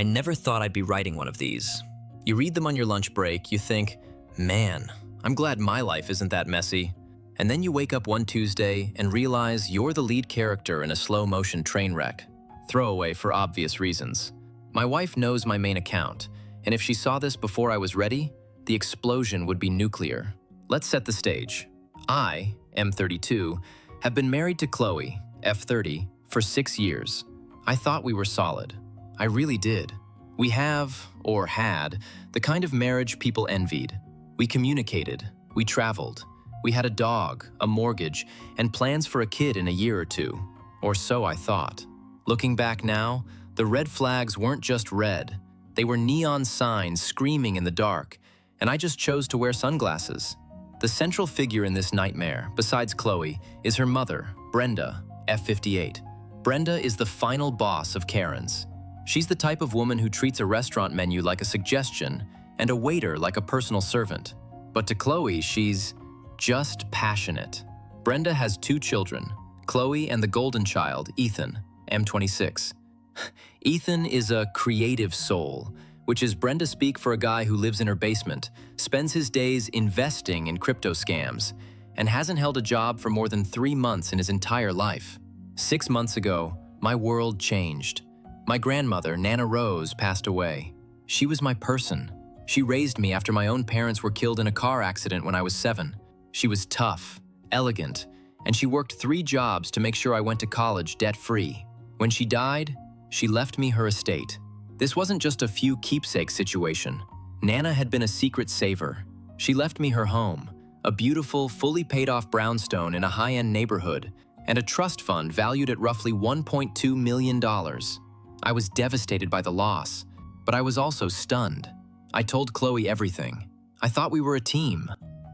I never thought I'd be writing one of these. You read them on your lunch break, you think, man, I'm glad my life isn't that messy. And then you wake up one Tuesday and realize you're the lead character in a slow-motion train wreck. Throwaway for obvious reasons. My wife knows my main account, and if she saw this before I was ready, the explosion would be nuclear. Let's set the stage. I, M32, have been married to Chloe, F30, for 6 years. I thought we were solid. I really did. We have, or had, the kind of marriage people envied. We communicated, we traveled, we had a dog, a mortgage, and plans for a kid in a year or two. Or so I thought. Looking back now, the red flags weren't just red. They were neon signs screaming in the dark, and I just chose to wear sunglasses. The central figure in this nightmare, besides Chloe, is her mother, Brenda, F58. Brenda is the final boss of Karen's. She's the type of woman who treats a restaurant menu like a suggestion and a waiter like a personal servant. But to Chloe, she's just passionate. Brenda has 2 children, Chloe and the golden child, Ethan, M26. Ethan is a creative soul, which is Brenda speak for a guy who lives in her basement, spends his days investing in crypto scams, and hasn't held a job for more than 3 months in his entire life. 6 months ago, my world changed. My grandmother, Nana Rose, passed away. She was my person. She raised me after my own parents were killed in a car accident when I was 7. She was tough, elegant, and she worked 3 jobs to make sure I went to college debt-free. When she died, she left me her estate. This wasn't just a few keepsakes situation. Nana had been a secret saver. She left me her home, a beautiful, fully paid-off brownstone in a high-end neighborhood, and a trust fund valued at roughly $1.2 million. I was devastated by the loss, but I was also stunned. I told Chloe everything. I thought we were a team.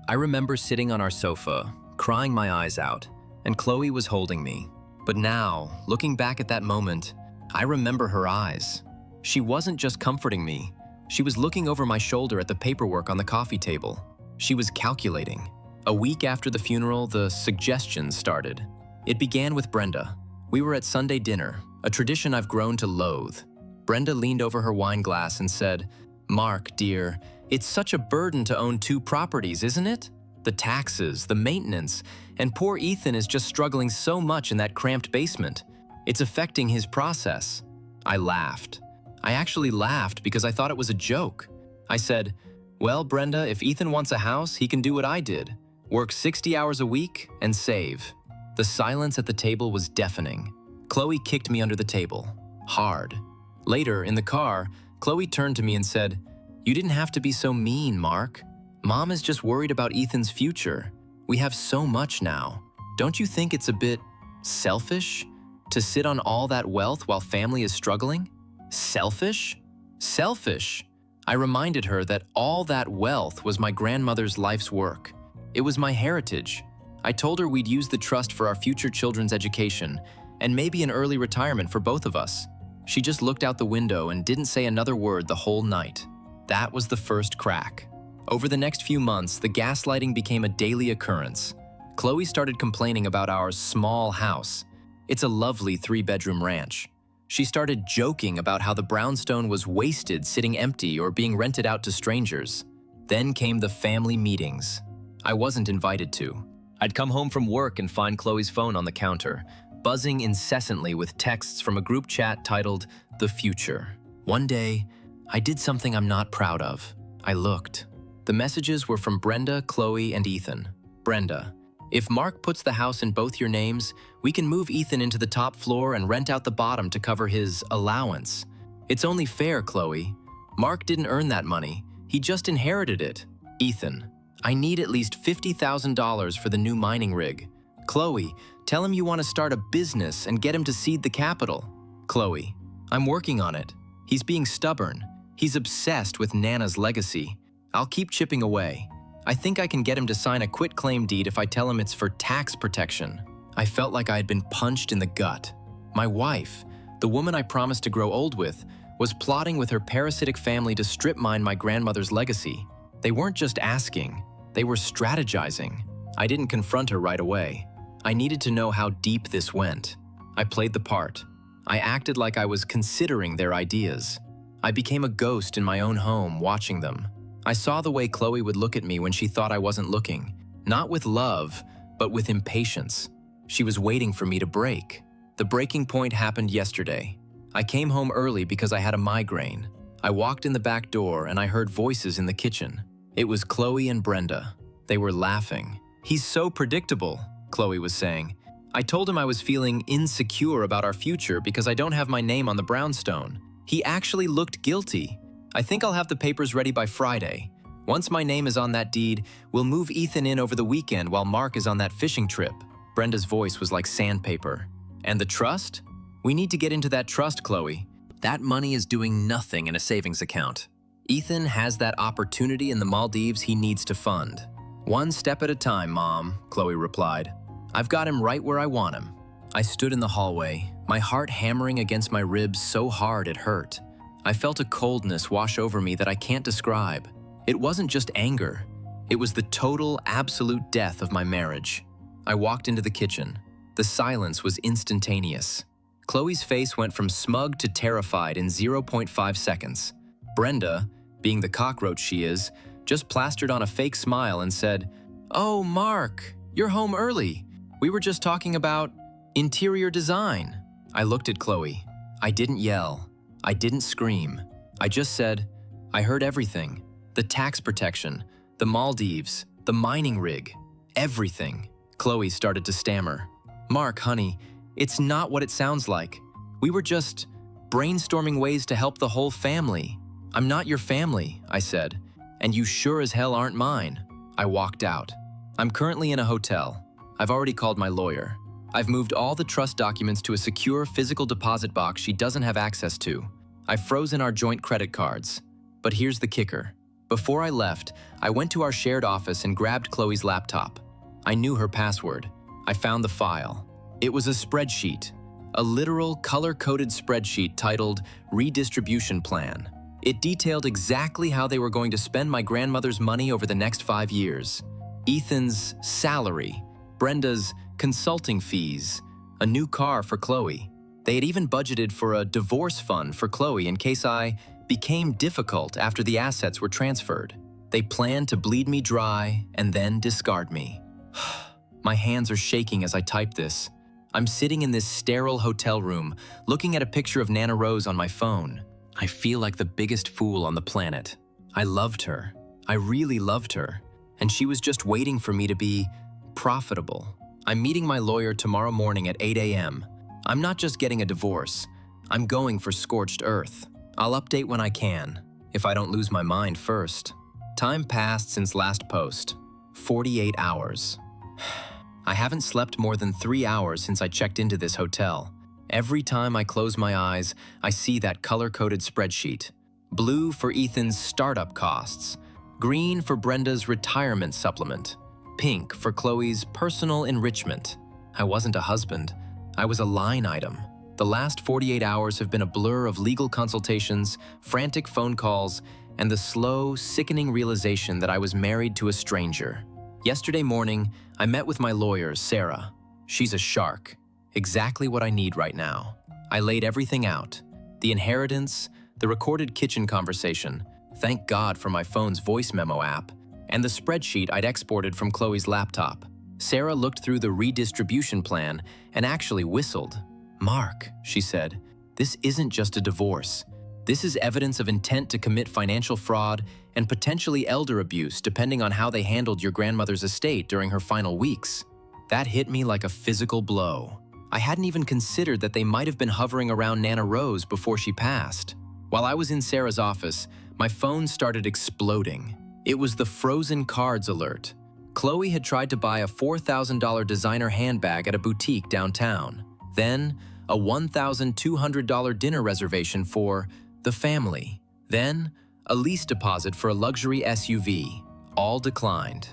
I remember sitting on our sofa, crying my eyes out, and Chloe was holding me. But now, looking back at that moment, I remember her eyes. She wasn't just comforting me. She was looking over my shoulder at the paperwork on the coffee table. She was calculating. A week after the funeral, the suggestions started. It began with Brenda. We were at Sunday dinner, a tradition I've grown to loathe. Brenda leaned over her wine glass and said, "Mark, dear, it's such a burden to own 2 properties, isn't it? The taxes, the maintenance, and poor Ethan is just struggling so much in that cramped basement. It's affecting his process." I laughed. I actually laughed because I thought it was a joke. I said, "Well, Brenda, if Ethan wants a house, he can do what I did. Work 60 hours a week and save." The silence at the table was deafening. Chloe kicked me under the table, hard. Later, in the car, Chloe turned to me and said, "You didn't have to be so mean, Mark. Mom is just worried about Ethan's future. We have so much now. Don't you think it's a bit selfish to sit on all that wealth while family is struggling?" Selfish? Selfish. I reminded her that all that wealth was my grandmother's life's work. It was my heritage. I told her we'd use the trust for our future children's education and maybe an early retirement for both of us. She just looked out the window and didn't say another word the whole night. That was the first crack. Over the next few months, the gaslighting became a daily occurrence. Chloe started complaining about our small house. It's a lovely 3-bedroom ranch. She started joking about how the brownstone was wasted sitting empty or being rented out to strangers. Then came the family meetings. I wasn't invited to. I'd come home from work and find Chloe's phone on the counter, buzzing incessantly with texts from a group chat titled The Future. One day, I did something I'm not proud of. I looked. The messages were from Brenda, Chloe, and Ethan. Brenda: "If Mark puts the house in both your names, we can move Ethan into the top floor and rent out the bottom to cover his allowance. It's only fair, Chloe. Mark didn't earn that money. He just inherited it." Ethan: "I need at least $50,000 for the new mining rig." Chloe: "Tell him you want to start a business and get him to seed the capital." Chloe: "I'm working on it. He's being stubborn. He's obsessed with Nana's legacy. I'll keep chipping away. I think I can get him to sign a quitclaim deed if I tell him it's for tax protection." I felt like I had been punched in the gut. My wife, the woman I promised to grow old with, was plotting with her parasitic family to strip mine my grandmother's legacy. They weren't just asking, they were strategizing. I didn't confront her right away. I needed to know how deep this went. I played the part. I acted like I was considering their ideas. I became a ghost in my own home, watching them. I saw the way Chloe would look at me when she thought I wasn't looking, not with love, but with impatience. She was waiting for me to break. The breaking point happened yesterday. I came home early because I had a migraine. I walked in the back door and I heard voices in the kitchen. It was Chloe and Brenda. They were laughing. "He's so predictable," Chloe was saying. "I told him I was feeling insecure about our future because I don't have my name on the brownstone. He actually looked guilty. I think I'll have the papers ready by Friday. Once my name is on that deed, we'll move Ethan in over the weekend while Mark is on that fishing trip." Brenda's voice was like sandpaper. "And the trust? We need to get into that trust, Chloe. That money is doing nothing in a savings account. Ethan has that opportunity in the Maldives he needs to fund." "One step at a time, Mom," Chloe replied. "I've got him right where I want him." I stood in the hallway, my heart hammering against my ribs so hard it hurt. I felt a coldness wash over me that I can't describe. It wasn't just anger. It was the total, absolute death of my marriage. I walked into the kitchen. The silence was instantaneous. Chloe's face went from smug to terrified in 0.5 seconds. Brenda, being the cockroach she is, just plastered on a fake smile and said, "Oh, Mark, you're home early. We were just talking about interior design." I looked at Chloe. I didn't yell. I didn't scream. I just said, "I heard everything. The tax protection, the Maldives, the mining rig, everything." Chloe started to stammer. "Mark, honey, it's not what it sounds like. We were just brainstorming ways to help the whole family." "I'm not your family," I said, "and you sure as hell aren't mine." I walked out. I'm currently in a hotel. I've already called my lawyer. I've moved all the trust documents to a secure physical deposit box she doesn't have access to. I've frozen our joint credit cards. But here's the kicker. Before I left, I went to our shared office and grabbed Chloe's laptop. I knew her password. I found the file. It was a spreadsheet, a literal color-coded spreadsheet titled Redistribution Plan. It detailed exactly how they were going to spend my grandmother's money over the next 5 years. Ethan's salary, Brenda's consulting fees, a new car for Chloe. They had even budgeted for a divorce fund for Chloe in case I became difficult after the assets were transferred. They planned to bleed me dry and then discard me. My hands are shaking as I type this. I'm sitting in this sterile hotel room, looking at a picture of Nana Rose on my phone. I feel like the biggest fool on the planet. I loved her. I really loved her. And she was just waiting for me to be profitable. I'm meeting my lawyer tomorrow morning at 8 a.m. I'm not just getting a divorce. I'm going for scorched earth. I'll update when I can, if I don't lose my mind first. Time passed since last post. 48 hours. I haven't slept more than 3 hours since I checked into this hotel. Every time I close my eyes, I see that color-coded spreadsheet. Blue for Ethan's startup costs. Green for Brenda's retirement supplement. Pink for Chloe's personal enrichment. I wasn't a husband. I was a line item. The last 48 hours have been a blur of legal consultations, frantic phone calls, and the slow, sickening realization that I was married to a stranger. Yesterday morning, I met with my lawyer, Sarah. She's a shark. Exactly what I need right now. I laid everything out. The inheritance, the recorded kitchen conversation, thank God for my phone's voice memo app, and the spreadsheet I'd exported from Chloe's laptop. Sarah looked through the redistribution plan and actually whistled. "Mark," she said, "this isn't just a divorce. This is evidence of intent to commit financial fraud and potentially elder abuse depending on how they handled your grandmother's estate during her final weeks." That hit me like a physical blow. I hadn't even considered that they might have been hovering around Nana Rose before she passed. While I was in Sarah's office, my phone started exploding. It was the frozen cards alert. Chloe had tried to buy a $4,000 designer handbag at a boutique downtown. Then, a $1,200 dinner reservation for the family. Then, a lease deposit for a luxury SUV. All declined.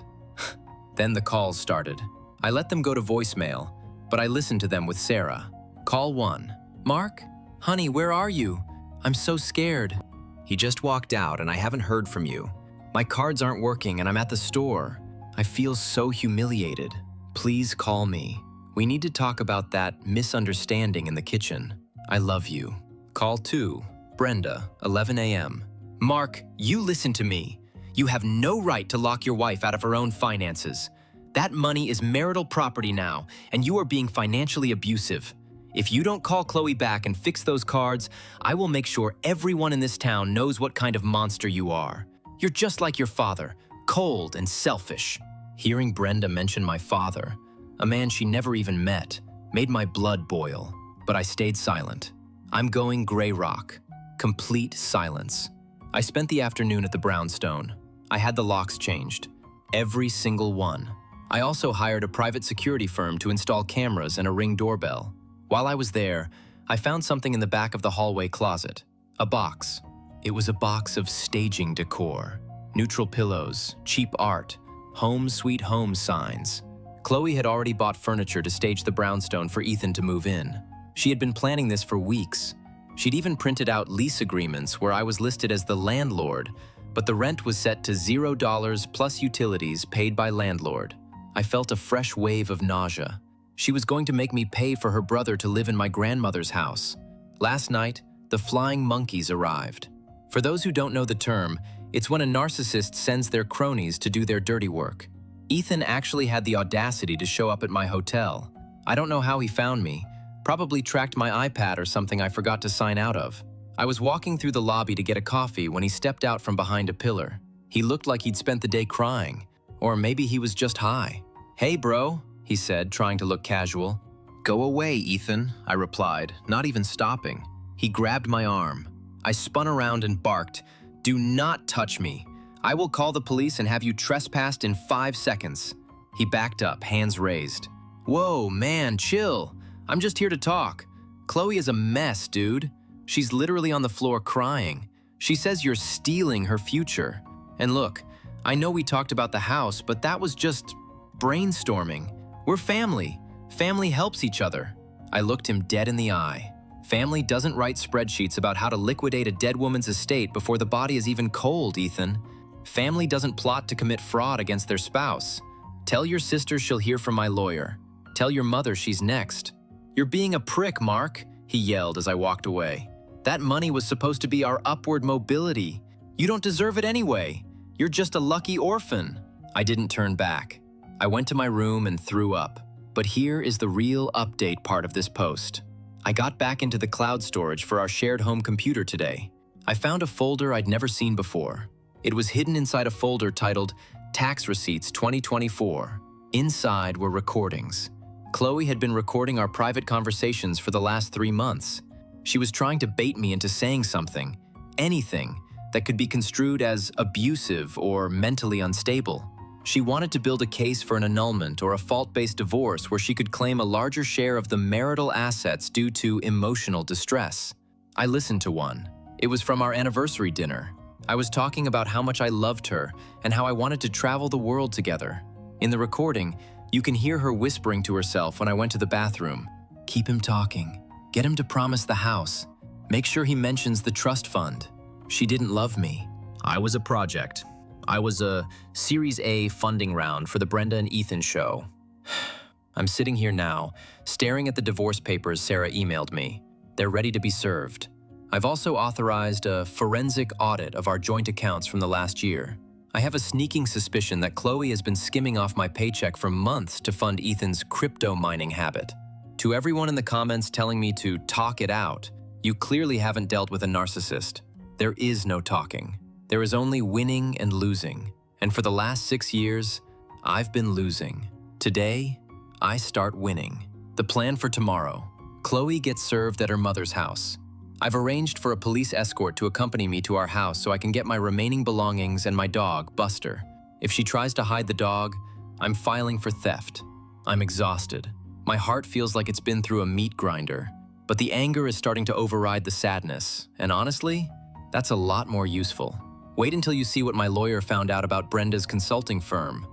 Then the calls started. I let them go to voicemail, but I listened to them with Sarah. Call 1. "Mark? Honey, where are you? I'm so scared." "He just walked out and I haven't heard from you. My cards aren't working and I'm at the store. I feel so humiliated. Please call me. We need to talk about that misunderstanding in the kitchen. I love you." Call 2. Brenda, 11 a.m. Mark, you listen to me. You have no right to lock your wife out of her own finances. That money is marital property now, and you are being financially abusive. If you don't call Chloe back and fix those cards, I will make sure everyone in this town knows what kind of monster you are. You're just like your father, cold and selfish. Hearing Brenda mention my father, a man she never even met, made my blood boil, but I stayed silent. I'm going gray rock. Complete silence. I spent the afternoon at the brownstone. I had the locks changed. Every single one. I also hired a private security firm to install cameras and a Ring doorbell. While I was there, I found something in the back of the hallway closet. A box. It was a box of staging decor. Neutral pillows, cheap art, home sweet home signs. Chloe had already bought furniture to stage the brownstone for Ethan to move in. She had been planning this for weeks. She'd even printed out lease agreements where I was listed as the landlord, but the rent was set to $0 plus utilities paid by landlord. I felt a fresh wave of nausea. She was going to make me pay for her brother to live in my grandmother's house. Last night, the flying monkeys arrived. For those who don't know the term, it's when a narcissist sends their cronies to do their dirty work. Ethan actually had the audacity to show up at my hotel. I don't know how he found me. Probably tracked my iPad or something I forgot to sign out of. I was walking through the lobby to get a coffee when he stepped out from behind a pillar. He looked like he'd spent the day crying. Or maybe he was just high. "Hey, bro," he said, trying to look casual. "Go away, Ethan," I replied, not even stopping. He grabbed my arm. I spun around and barked, "Do not touch me. I will call the police and have you trespassed in 5 seconds." He backed up, hands raised. "Whoa, man, chill. I'm just here to talk. Chloe is a mess, dude. She's literally on the floor crying. She says you're stealing her future. And look, I know we talked about the house, but that was just brainstorming. We're family. Family helps each other." I looked him dead in the eye. Family doesn't write spreadsheets about how to liquidate a dead woman's estate before the body is even cold, Ethan. Family doesn't plot to commit fraud against their spouse. Tell your sister she'll hear from my lawyer. Tell your mother she's next. "You're being a prick, Mark," he yelled as I walked away. "That money was supposed to be our upward mobility. You don't deserve it anyway. You're just a lucky orphan." I didn't turn back. I went to my room and threw up. But here is the real update part of this post. I got back into the cloud storage for our shared home computer today. I found a folder I'd never seen before. It was hidden inside a folder titled Tax Receipts 2024. Inside were recordings. Chloe had been recording our private conversations for the last 3 months. She was trying to bait me into saying something, anything, that could be construed as abusive or mentally unstable. She wanted to build a case for an annulment or a fault-based divorce where she could claim a larger share of the marital assets due to emotional distress. I listened to one. It was from our anniversary dinner. I was talking about how much I loved her and how I wanted to travel the world together. In the recording, you can hear her whispering to herself when I went to the bathroom. "Keep him talking. Get him to promise the house. Make sure he mentions the trust fund." She didn't love me. I was a project. I was a Series A funding round for the Brenda and Ethan show. I'm sitting here now, staring at the divorce papers Sarah emailed me. They're ready to be served. I've also authorized a forensic audit of our joint accounts from the last year. I have a sneaking suspicion that Chloe has been skimming off my paycheck for months to fund Ethan's crypto mining habit. To everyone in the comments telling me to talk it out, you clearly haven't dealt with a narcissist. There is no talking. There is only winning and losing. And for the last 6 years, I've been losing. Today, I start winning. The plan for tomorrow. Chloe gets served at her mother's house. I've arranged for a police escort to accompany me to our house so I can get my remaining belongings and my dog, Buster. If she tries to hide the dog, I'm filing for theft. I'm exhausted. My heart feels like it's been through a meat grinder. But the anger is starting to override the sadness. And honestly, that's a lot more useful. Wait until you see what my lawyer found out about Brenda's consulting firm.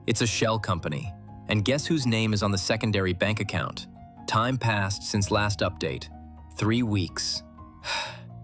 It's a shell company. And guess whose name is on the secondary bank account? Time passed since last update. 3 weeks.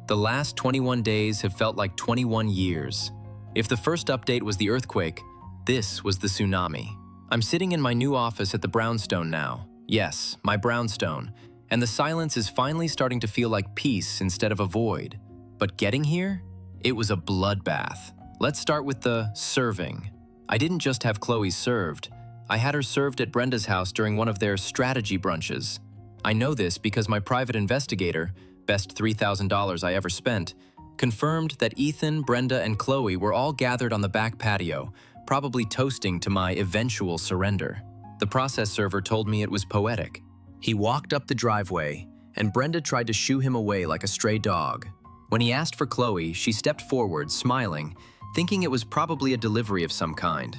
The last 21 days have felt like 21 years. If the first update was the earthquake, this was the tsunami. I'm sitting in my new office at the brownstone now. Yes, my brownstone. and the silence is finally starting to feel like peace instead of a void. But getting here? It was a bloodbath. Let's start with the serving. I didn't just have Chloe served. I had her served at Brenda's house during one of their strategy brunches. I know this because my private investigator, best $3,000 I ever spent, confirmed that Ethan, Brenda, and Chloe were all gathered on the back patio, probably toasting to my eventual surrender. The process server told me it was poetic. He walked up the driveway, and Brenda tried to shoo him away like a stray dog. When he asked for Chloe, she stepped forward, smiling, thinking it was probably a delivery of some kind.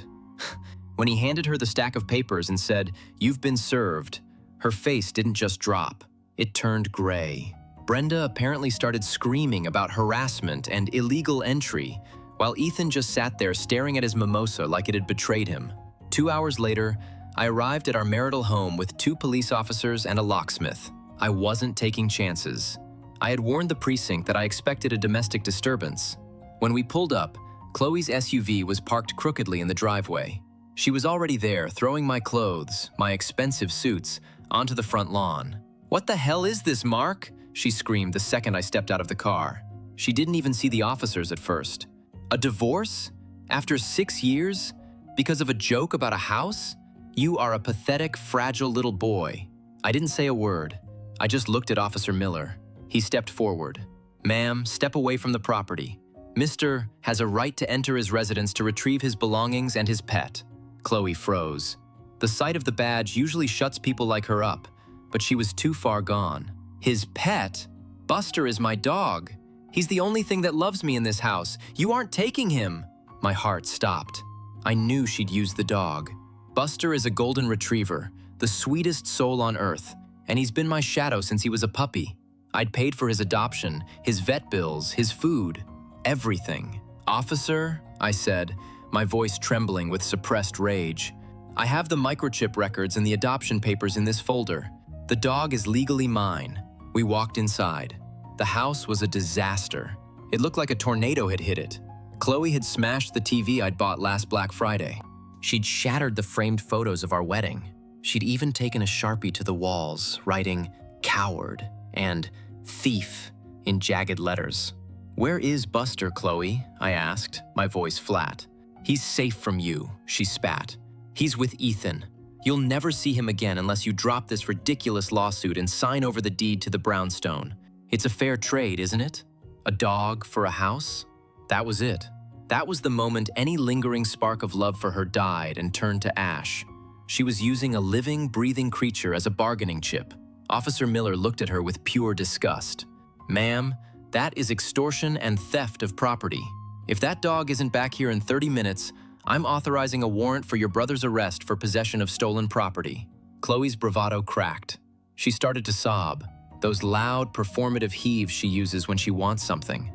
When he handed her the stack of papers and said, "You've been served," her face didn't just drop, it turned gray. Brenda apparently started screaming about harassment and illegal entry, while Ethan just sat there staring at his mimosa like it had betrayed him. 2 hours later, I arrived at our marital home with 2 police officers and a locksmith. I wasn't taking chances. I had warned the precinct that I expected a domestic disturbance. When we pulled up, Chloe's SUV was parked crookedly in the driveway. She was already there, throwing my clothes, my expensive suits, onto the front lawn. "What the hell is this, Mark?" she screamed the second I stepped out of the car. She didn't even see the officers at first. "A divorce? After 6 years? Because of a joke about a house? You are a pathetic, fragile little boy." I didn't say a word. I just looked at Officer Miller. He stepped forward. "Ma'am, step away from the property. Mr. has a right to enter his residence to retrieve his belongings and his pet." Chloe froze. The sight of the badge usually shuts people like her up, but she was too far gone. "His pet? Buster is my dog. He's the only thing that loves me in this house. You aren't taking him." My heart stopped. I knew she'd use the dog. Buster is a golden retriever, the sweetest soul on earth, and he's been my shadow since he was a puppy. I'd paid for his adoption, his vet bills, his food, everything. "Officer," I said, my voice trembling with suppressed rage, "I have the microchip records and the adoption papers in this folder. The dog is legally mine." We walked inside. The house was a disaster. It looked like a tornado had hit it. Chloe had smashed the TV I'd bought last Black Friday. She'd shattered the framed photos of our wedding. She'd even taken a Sharpie to the walls, writing "coward" and "thief" in jagged letters. "Where is Buster, Chloe?" I asked, my voice flat. "He's safe from you," she spat. "He's with Ethan. You'll never see him again unless you drop this ridiculous lawsuit and sign over the deed to the brownstone. It's a fair trade, isn't it? A dog for a house?" That was it. That was the moment any lingering spark of love for her died and turned to ash. She was using a living, breathing creature as a bargaining chip. Officer Miller looked at her with pure disgust. "Ma'am, that is extortion and theft of property. If that dog isn't back here in 30 minutes, I'm authorizing a warrant for your brother's arrest for possession of stolen property." Chloe's bravado cracked. She started to sob, those loud, performative heaves she uses when she wants something.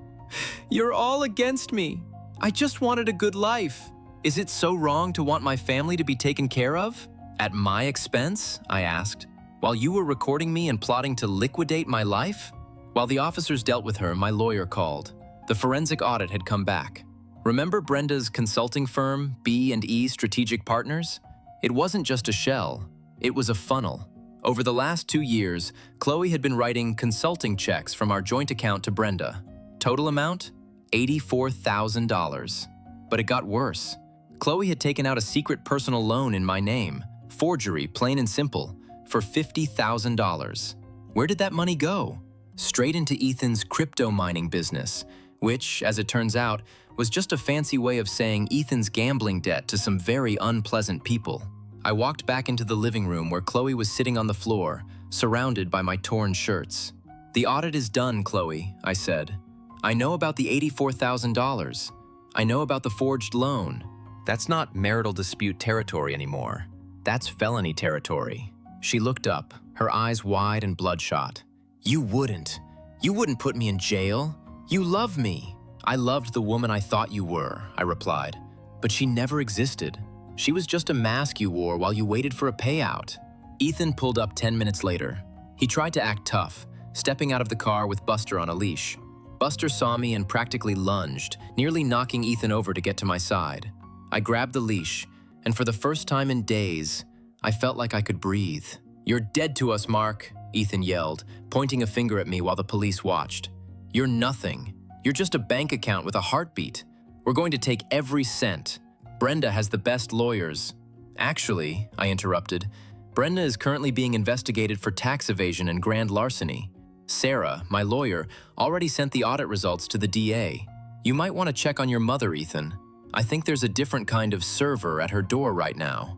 "You're all against me. I just wanted a good life. Is it so wrong to want my family to be taken care of? At my expense?" I asked. "While you were recording me and plotting to liquidate my life?" While the officers dealt with her, my lawyer called. The forensic audit had come back. Remember Brenda's consulting firm, B&E Strategic Partners? It wasn't just a shell. It was a funnel. Over the last 2 years, Chloe had been writing consulting checks from our joint account to Brenda. Total amount? $84,000. But it got worse. Chloe had taken out a secret personal loan in my name, forgery, plain and simple, for $50,000. Where did that money go? Straight into Ethan's crypto mining business, which, as it turns out, was just a fancy way of saying Ethan's gambling debt to some very unpleasant people. I walked back into the living room where Chloe was sitting on the floor, surrounded by my torn shirts. "The audit is done, Chloe," I said. "I know about the $84,000. I know about the forged loan. That's not marital dispute territory anymore. That's felony territory." She looked up, her eyes wide and bloodshot. You wouldn't put me in jail. You love me." "I loved the woman I thought you were," I replied. "But she never existed. She was just a mask you wore while you waited for a payout." Ethan pulled up 10 minutes later. He tried to act tough, stepping out of the car with Buster on a leash. Buster saw me and practically lunged, nearly knocking Ethan over to get to my side. I grabbed the leash, and for the first time in days, I felt like I could breathe. "You're dead to us, Mark," Ethan yelled, pointing a finger at me while the police watched. "You're nothing. You're just a bank account with a heartbeat. We're going to take every cent. Brenda has the best lawyers." "Actually," I interrupted, "Brenda is currently being investigated for tax evasion and grand larceny. Sarah, my lawyer, already sent the audit results to the DA. You might want to check on your mother, Ethan. I think there's a different kind of server at her door right now."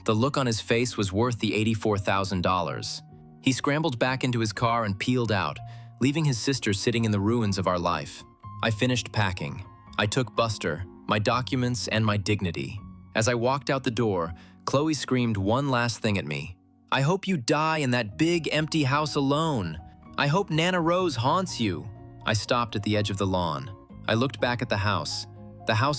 The look on his face was worth the $84,000. He scrambled back into his car and peeled out, leaving his sister sitting in the ruins of our life. I finished packing. I took Buster, my documents, and my dignity. As I walked out the door, Chloe screamed one last thing at me. "I hope you die in that big empty house alone. I hope Nana Rose haunts you." I stopped at the edge of the lawn. I looked back at the house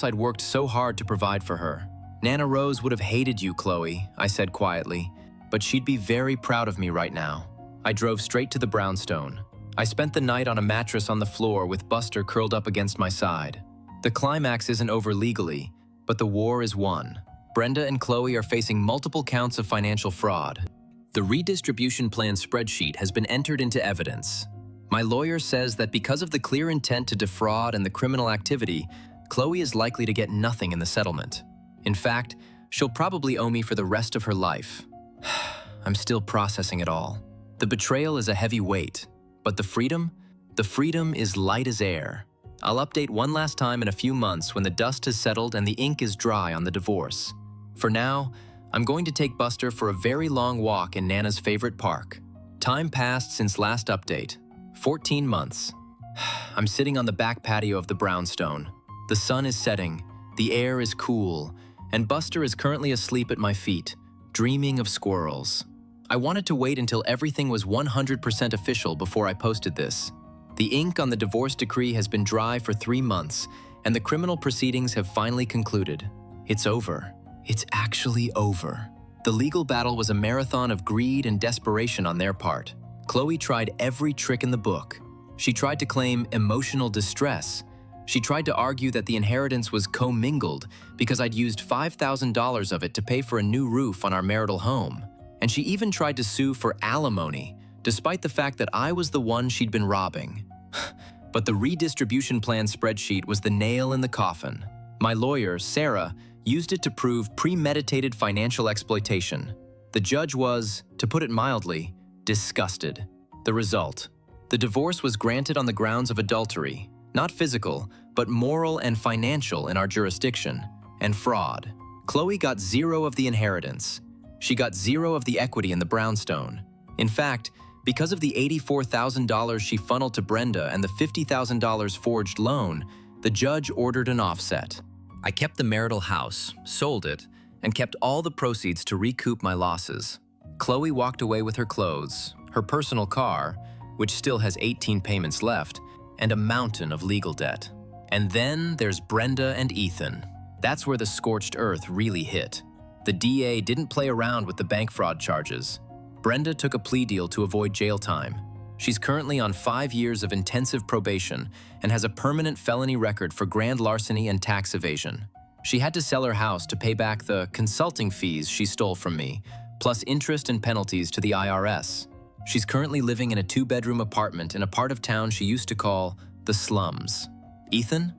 I'd worked so hard to provide for her. "Nana Rose would have hated you, Chloe," I said quietly, "but she'd be very proud of me right now." I drove straight to the brownstone. I spent the night on a mattress on the floor with Buster curled up against my side. The climax isn't over legally, but the war is won. Brenda and Chloe are facing multiple counts of financial fraud. The Redistribution Plan spreadsheet has been entered into evidence. My lawyer says that because of the clear intent to defraud and the criminal activity, Chloe is likely to get nothing in the settlement. In fact, she'll probably owe me for the rest of her life. I'm still processing it all. The betrayal is a heavy weight, but the freedom is light as air. I'll update one last time in a few months when the dust has settled and the ink is dry on the divorce. For now, I'm going to take Buster for a very long walk in Nana's favorite park. Time passed since last update. 14 months. I'm sitting on the back patio of the brownstone. The sun is setting, the air is cool, and Buster is currently asleep at my feet, dreaming of squirrels. I wanted to wait until everything was 100% official before I posted this. The ink on the divorce decree has been dry for 3 months, and the criminal proceedings have finally concluded. It's over. It's actually over. The legal battle was a marathon of greed and desperation on their part. Chloe tried every trick in the book. She tried to claim emotional distress. She tried to argue that the inheritance was commingled because I'd used $5,000 of it to pay for a new roof on our marital home. And she even tried to sue for alimony, despite the fact that I was the one she'd been robbing. But the Redistribution Plan spreadsheet was the nail in the coffin. My lawyer, Sarah, used it to prove premeditated financial exploitation. The judge was, to put it mildly, disgusted. The result: the divorce was granted on the grounds of adultery, not physical, but moral and financial in our jurisdiction, and fraud. Chloe got 0 of the inheritance. She got 0 of the equity in the brownstone. In fact, because of the $84,000 she funneled to Brenda and the $50,000 forged loan, the judge ordered an offset. I kept the marital house, sold it, and kept all the proceeds to recoup my losses. Chloe walked away with her clothes, her personal car, which still has 18 payments left, and a mountain of legal debt. And then there's Brenda and Ethan. That's where the scorched earth really hit. The DA didn't play around with the bank fraud charges. Brenda took a plea deal to avoid jail time. She's currently on 5 years of intensive probation and has a permanent felony record for grand larceny and tax evasion. She had to sell her house to pay back the consulting fees she stole from me, plus interest and penalties to the IRS. She's currently living in a 2-bedroom apartment in a part of town she used to call the slums. Ethan?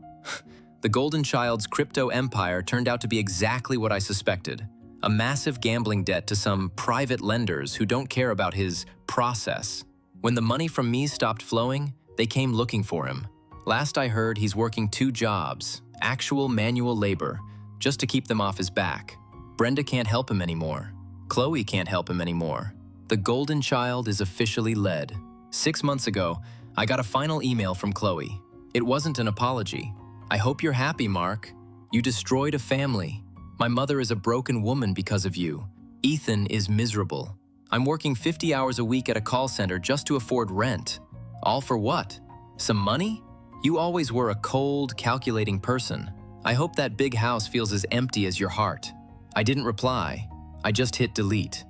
The golden child's crypto empire turned out to be exactly what I suspected. A massive gambling debt to some private lenders who don't care about his process. When the money from me stopped flowing, they came looking for him. Last I heard, he's working 2 jobs, actual manual labor, just to keep them off his back. Brenda can't help him anymore. Chloe can't help him anymore. The golden child is officially led. 6 months ago, I got a final email from Chloe. It wasn't an apology. "I hope you're happy, Mark. You destroyed a family. My mother is a broken woman because of you. Ethan is miserable. I'm working 50 hours a week at a call center just to afford rent. All for what? Some money? You always were a cold, calculating person. I hope that big house feels as empty as your heart." I didn't reply. I just hit delete.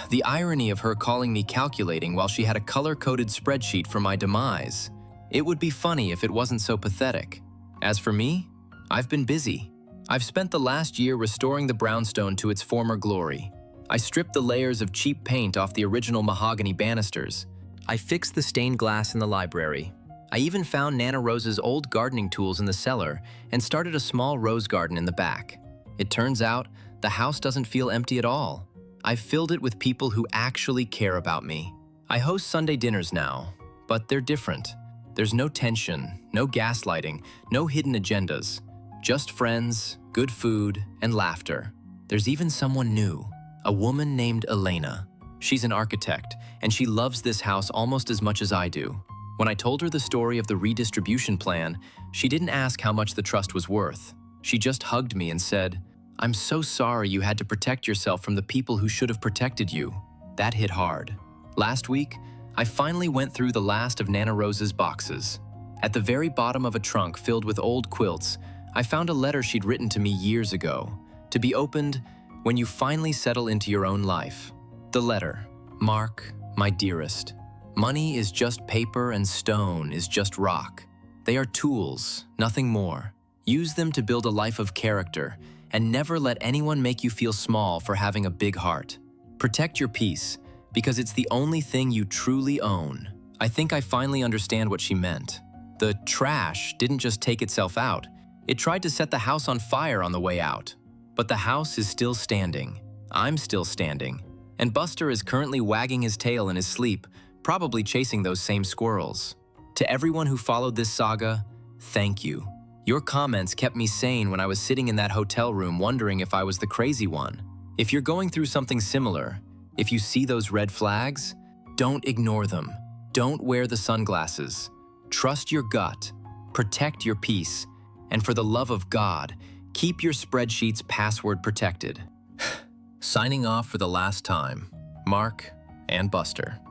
The irony of her calling me calculating while she had a color-coded spreadsheet for my demise. It would be funny if it wasn't so pathetic. As for me, I've been busy. I've spent the last year restoring the brownstone to its former glory. I stripped the layers of cheap paint off the original mahogany banisters. I fixed the stained glass in the library. I even found Nana Rose's old gardening tools in the cellar and started a small rose garden in the back. It turns out the house doesn't feel empty at all. I've filled it with people who actually care about me. I host Sunday dinners now, but they're different. There's no tension, no gaslighting, no hidden agendas. Just friends, good food, and laughter. There's even someone new, a woman named Elena. She's an architect, and she loves this house almost as much as I do. When I told her the story of the Redistribution Plan, she didn't ask how much the trust was worth. She just hugged me and said, "I'm so sorry you had to protect yourself from the people who should have protected you." That hit hard. Last week, I finally went through the last of Nana Rose's boxes. At the very bottom of a trunk filled with old quilts, I found a letter she'd written to me years ago, to be opened when you finally settle into your own life. The letter: "Mark, my dearest, money is just paper and stone is just rock. They are tools, nothing more. Use them to build a life of character, and never let anyone make you feel small for having a big heart. Protect your peace, because it's the only thing you truly own." I think I finally understand what she meant. The trash didn't just take itself out. It tried to set the house on fire on the way out. But the house is still standing. I'm still standing. And Buster is currently wagging his tail in his sleep, probably chasing those same squirrels. To everyone who followed this saga, thank you. Your comments kept me sane when I was sitting in that hotel room wondering if I was the crazy one. If you're going through something similar, if you see those red flags, don't ignore them. Don't wear the sunglasses. Trust your gut. Protect your peace. And for the love of God, keep your spreadsheets password protected. Signing off for the last time, Mark and Buster.